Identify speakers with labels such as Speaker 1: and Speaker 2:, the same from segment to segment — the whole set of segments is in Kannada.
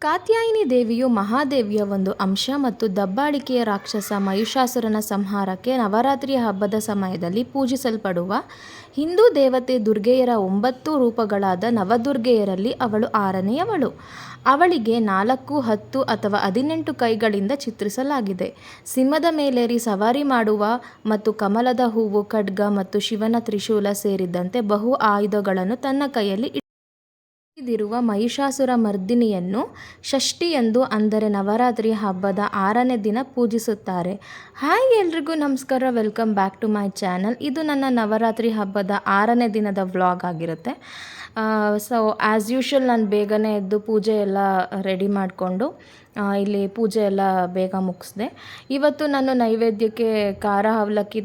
Speaker 1: ಕಾತ್ಯಾಯಿನಿ ದೇವಿಯು ಮಹಾದೇವಿಯ ಒಂದು ಅಂಶ ಮತ್ತು ದಬ್ಬಾಳಿಕೆಯ ರಾಕ್ಷಸ ಮಹಿಷಾಸುರನ ಸಂಹಾರಕ್ಕೆ ನವರಾತ್ರಿಯ ಹಬ್ಬದ ಸಮಯದಲ್ಲಿ ಪೂಜಿಸಲ್ಪಡುವ ಹಿಂದೂ ದೇವತೆ ದುರ್ಗೆಯರ 9 ರೂಪಗಳಾದ ನವದುರ್ಗೆಯರಲ್ಲಿ ಅವಳು 6ನೆಯವಳು. ಅವಳಿಗೆ 4, 10 ಅಥವಾ 18 ಕೈಗಳಿಂದ ಚಿತ್ರಿಸಲಾಗಿದೆ. ಸಿಂಹದ ಮೇಲೇರಿ ಸವಾರಿ ಮಾಡುವ ಮತ್ತು ಕಮಲದ ಹೂವು, ಖಡ್ಗ ಮತ್ತು ಶಿವನ ತ್ರಿಶೂಲ ಸೇರಿದಂತೆ ಬಹು ಆಯುಧಗಳನ್ನು ತನ್ನ ಕೈಯಲ್ಲಿ ಹಿಡಿದಿರುವ ಮಹಿಷಾಸುರ ಮರ್ದಿನಿಯನ್ನು ಷಷ್ಠಿಯಂದು ಅಂದರೆ ನವರಾತ್ರಿ ಹಬ್ಬದ 6ನೇ ದಿನ ಪೂಜಿಸುತ್ತಾರೆ. ಹಾಯ್ ಎಲ್ರಿಗೂ ನಮಸ್ಕಾರ, welcome back to my channel. ಇದು ನನ್ನ ನವರಾತ್ರಿ ಹಬ್ಬದ 6ನೇ ದಿನದ ವ್ಲಾಗ್ ಆಗಿರುತ್ತೆ. ಸೊ ಆ್ಯಸ್ ಯೂಶುವಲ್ ನಾನು ಬೇಗನೆ ಎದ್ದು ಪೂಜೆ ಎಲ್ಲ ರೆಡಿ ಮಾಡಿಕೊಂಡು ಇಲ್ಲಿ ಪೂಜೆ ಎಲ್ಲ ಬೇಗ ಮುಗಿಸ್ದೆ. ಇವತ್ತು ನಾನು ನೈವೇದ್ಯಕ್ಕೆ ಖಾರ ಅವಲಕ್ಕಿ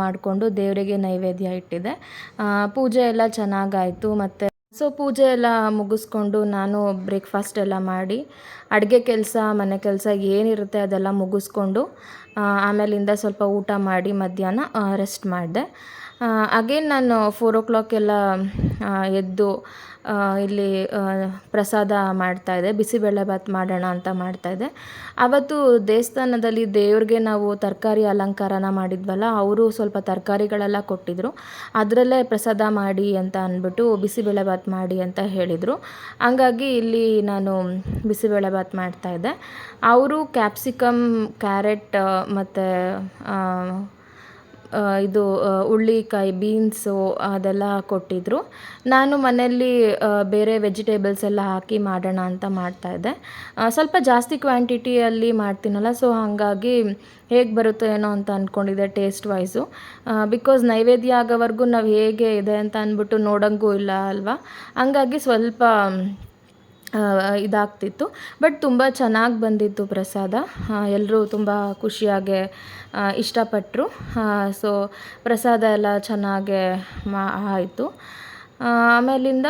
Speaker 1: ಮಾಡಿಕೊಂಡು ದೇವರಿಗೆ ನೈವೇದ್ಯ ಇಟ್ಟಿದ್ದೆ. ಪೂಜೆ ಎಲ್ಲ ಚೆನ್ನಾಗಾಯಿತು. ಮತ್ತು ಪೂಜೆ ಎಲ್ಲ ಮುಗಿಸ್ಕೊಂಡು ನಾನು ಬ್ರೇಕ್ಫಾಸ್ಟ್ ಎಲ್ಲ ಮಾಡಿ ಅಡುಗೆ ಕೆಲಸ, ಮನೆ ಕೆಲಸ ಏನಿರುತ್ತೆ ಅದೆಲ್ಲ ಮುಗಿಸ್ಕೊಂಡು ಆಮೇಲಿಂದ ಸ್ವಲ್ಪ ಊಟ ಮಾಡಿ ಮಧ್ಯಾಹ್ನ ರೆಸ್ಟ್ ಮಾಡಿದೆ. ಅಗೇನ್ ನಾನು 4 o'clock ಎಲ್ಲ ಎದ್ದು ಇಲ್ಲಿ ಪ್ರಸಾದ ಮಾಡ್ತಾಯಿದ್ದೆ. ಬಿಸಿಬೇಳೆಭಾತ್ ಮಾಡೋಣ ಅಂತ ಮಾಡ್ತಾಯಿದ್ದೆ. ಆವತ್ತು ದೇವಸ್ಥಾನದಲ್ಲಿ ದೇವ್ರಿಗೆ ನಾವು ತರಕಾರಿ ಅಲಂಕಾರನ ಮಾಡಿದ್ವಲ್ಲ, ಅವರು ಸ್ವಲ್ಪ ತರಕಾರಿಗಳೆಲ್ಲ ಕೊಟ್ಟಿದ್ದರು. ಅದರಲ್ಲೇ ಪ್ರಸಾದ ಮಾಡಿ ಅಂತ ಅಂದ್ಬಿಟ್ಟು ಬಿಸಿಬೇಳೆಭಾತ್ ಮಾಡಿ ಅಂತ ಹೇಳಿದರು. ಹಂಗಾಗಿ ಇಲ್ಲಿ ನಾನು ಬಿಸಿಬೇಳೆಭಾತ್ ಮಾಡ್ತಾಯಿದ್ದೆ. ಅವರು ಕ್ಯಾಪ್ಸಿಕಮ್, ಕ್ಯಾರೆಟ್ ಮತ್ತು ಇದು ಹುಳ್ಳಿಕಾಯಿ, ಬೀನ್ಸು ಅದೆಲ್ಲ ಕೊಟ್ಟಿದ್ದರು. ನಾನು ಮನೆಯಲ್ಲಿ ಬೇರೆ ವೆಜಿಟೇಬಲ್ಸ್ ಎಲ್ಲ ಹಾಕಿ ಮಾಡೋಣ ಅಂತ ಮಾಡ್ತಾಯಿದ್ದೆ. ಸ್ವಲ್ಪ ಜಾಸ್ತಿ ಕ್ವಾಂಟಿಟಿಯಲ್ಲಿ ಮಾಡ್ತೀನಲ್ಲ, ಸೊ ಹಾಗಾಗಿ ಹೇಗೆ ಬರುತ್ತೋ ಏನೋ ಅಂತ ಅಂದ್ಕೊಂಡಿದ್ದೆ ಟೇಸ್ಟ್ ವೈಸು. ಬಿಕಾಸ್ ನೈವೇದ್ಯ ಆಗೋವರೆಗೂ ನಾವು ಹೇಗೆ ಇದೆ ಅಂತ ಅಂದ್ಬಿಟ್ಟು ನೋಡೋಂಗೂ ಇಲ್ಲ ಅಲ್ವಾ. ಹಂಗಾಗಿ ಸ್ವಲ್ಪ ಇದಾಗ್ತಿತ್ತು. ಬಟ್ ತುಂಬ ಚೆನ್ನಾಗಿ ಬಂದಿತ್ತು ಪ್ರಸಾದ. ಎಲ್ಲರೂ ತುಂಬ ಖುಷಿಯಾಗೆ ಇಷ್ಟಪಟ್ಟರು. ಸೊ ಪ್ರಸಾದ ಎಲ್ಲ ಚೆನ್ನಾಗೇ ಆಯಿತು. ಆಮೇಲಿಂದ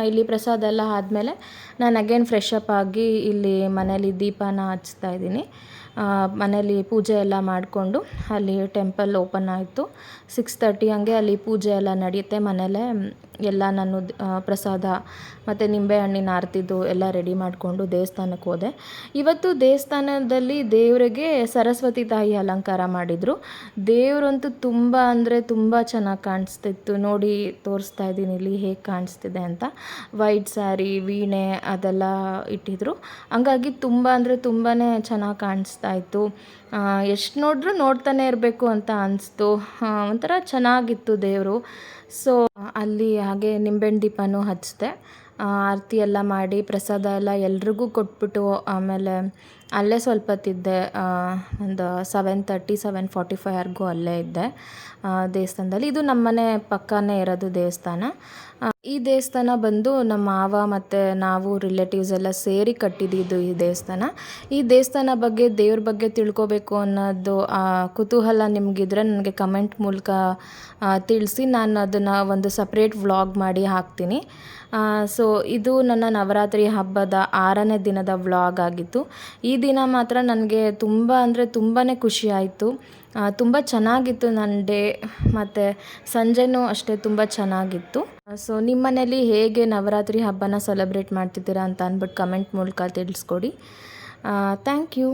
Speaker 1: ಇಲ್ಲಿ ಪ್ರಸಾದ ಎಲ್ಲ ಆದಮೇಲೆ ನಾನು ಅಗೇನ್ ಫ್ರೆಶ್ ಅಪ್ ಆಗಿ ಇಲ್ಲಿ ಮನೇಲಿ ದೀಪನ ಹಚ್ತಾ ಇದ್ದೀನಿ. ಮನೇಲಿ ಪೂಜೆ ಎಲ್ಲ ಮಾಡಿಕೊಂಡು ಅಲ್ಲಿ ಟೆಂಪಲ್ ಓಪನ್ ಆಯಿತು. 6:30 ಹಂಗೆ ಅಲ್ಲಿ ಪೂಜೆ ಎಲ್ಲ ನಡೆಯುತ್ತೆ. ಮನೇಲೇ ಎಲ್ಲ ನಾನು ಪ್ರಸಾದ ಮತ್ತು ನಿಂಬೆಹಣ್ಣಿನ ಆರತಿದು ಎಲ್ಲ ರೆಡಿ ಮಾಡಿಕೊಂಡು ದೇವಸ್ಥಾನಕ್ಕೆ ಹೋದೆ. ಇವತ್ತು ದೇವಸ್ಥಾನದಲ್ಲಿ ದೇವರಿಗೆ ಸರಸ್ವತಿ ತಾಯಿ ಅಲಂಕಾರ ಮಾಡಿದರು. ದೇವರಂತೂ ತುಂಬ ಅಂದರೆ ತುಂಬ ಚೆನ್ನಾಗಿ ಕಾಣಿಸ್ತಿತ್ತು. ನೋಡಿ ತೋರಿಸ್ತಾ ಇದ್ದೀನಿ ಇಲ್ಲಿ ಹೇಗೆ ಕಾಣಿಸ್ತಿದೆ ಅಂತ. ವೈಟ್ ಸ್ಯಾರಿ, ವೀಣೆ ಅದೆಲ್ಲ ಇಟ್ಟಿದ್ರು. ಹಂಗಾಗಿ ತುಂಬ ಅಂದರೆ ತುಂಬಾ ಚೆನ್ನಾಗಿ ಕಾಣಿಸ್ತಾ ಇತ್ತು. ಎಷ್ಟು ನೋಡಿದ್ರೂ ನೋಡ್ತಾನೆ ಇರಬೇಕು ಅಂತ ಅನಿಸ್ತು. ಒಂಥರ ಚೆನ್ನಾಗಿತ್ತು ದೇವರು. ಸೊ ಅಲ್ಲಿ ಹಾಗೆ ನಿಂಬೆಹಣ್ಣು ದೀಪನೂ ಹಚ್ಚಿದೆ. ಆರತಿ ಎಲ್ಲ ಮಾಡಿ ಪ್ರಸಾದ ಎಲ್ಲ ಎಲ್ರಿಗೂ ಕೊಟ್ಬಿಟ್ಟು ಆಮೇಲೆ ಅಲ್ಲೇ ಸ್ವಲ್ಪ ಹೊತ್ತಿದ್ದೆ. ಒಂದು 7:30, 7:45ವರೆಗೂ ಅಲ್ಲೇ ಇದ್ದೆ ದೇವಸ್ಥಾನದಲ್ಲಿ. ಇದು ನಮ್ಮ ಮನೆ ಪಕ್ಕನೇ ಇರೋದು ದೇವಸ್ಥಾನ. ಈ ದೇವಸ್ಥಾನ ಬಂದು ನಮ್ಮ ಮಾವ ಮತ್ತು ನಾವು ರಿಲೇಟಿವ್ಸ್ ಎಲ್ಲ ಸೇರಿ ಕಟ್ಟಿದ್ದು ಈ ದೇವಸ್ಥಾನ. ಈ ದೇವಸ್ಥಾನ ಬಗ್ಗೆ, ದೇವ್ರ ಬಗ್ಗೆ ತಿಳ್ಕೊಬೇಕು ಅನ್ನೋದು ಕುತೂಹಲ ನಿಮಗಿದ್ರೆ ನನಗೆ ಕಮೆಂಟ್ ಮೂಲಕ ತಿಳಿಸಿ. ನಾನು ಅದನ್ನು ಒಂದು ಸಪ್ರೇಟ್ ವ್ಲಾಗ್ ಮಾಡಿ ಹಾಕ್ತೀನಿ. ಸೊ ಇದು ನನ್ನ ನವರಾತ್ರಿ ಹಬ್ಬದ 6ನೇ ದಿನದ ವ್ಲಾಗ್ ಆಗಿತ್ತು. ಈ ದಿನ ಮಾತ್ರ ನನಗೆ ತುಂಬ ಅಂದರೆ ತುಂಬಾ ಖುಷಿ ಆಯಿತು. ತುಂಬ ಚೆನ್ನಾಗಿತ್ತು ನನ್ನ ಡೇ. ಮತ್ತು ಸಂಜೆನೂ ಅಷ್ಟೇ ತುಂಬ ಚೆನ್ನಾಗಿತ್ತು. ಸೊ ನಿಮ್ಮ ಮನೇಲಿ ಹೇಗೆ ನವರಾತ್ರಿ ಹಬ್ಬನ ಸೆಲೆಬ್ರೇಟ್ ಮಾಡ್ತಿದ್ದೀರಾ ಅಂತ ಅಂದ್ಬಿಟ್ಟು ಕಮೆಂಟ್ ಮೂಲಕ ತಿಳಿಸ್ಕೊಡಿ. Thank you.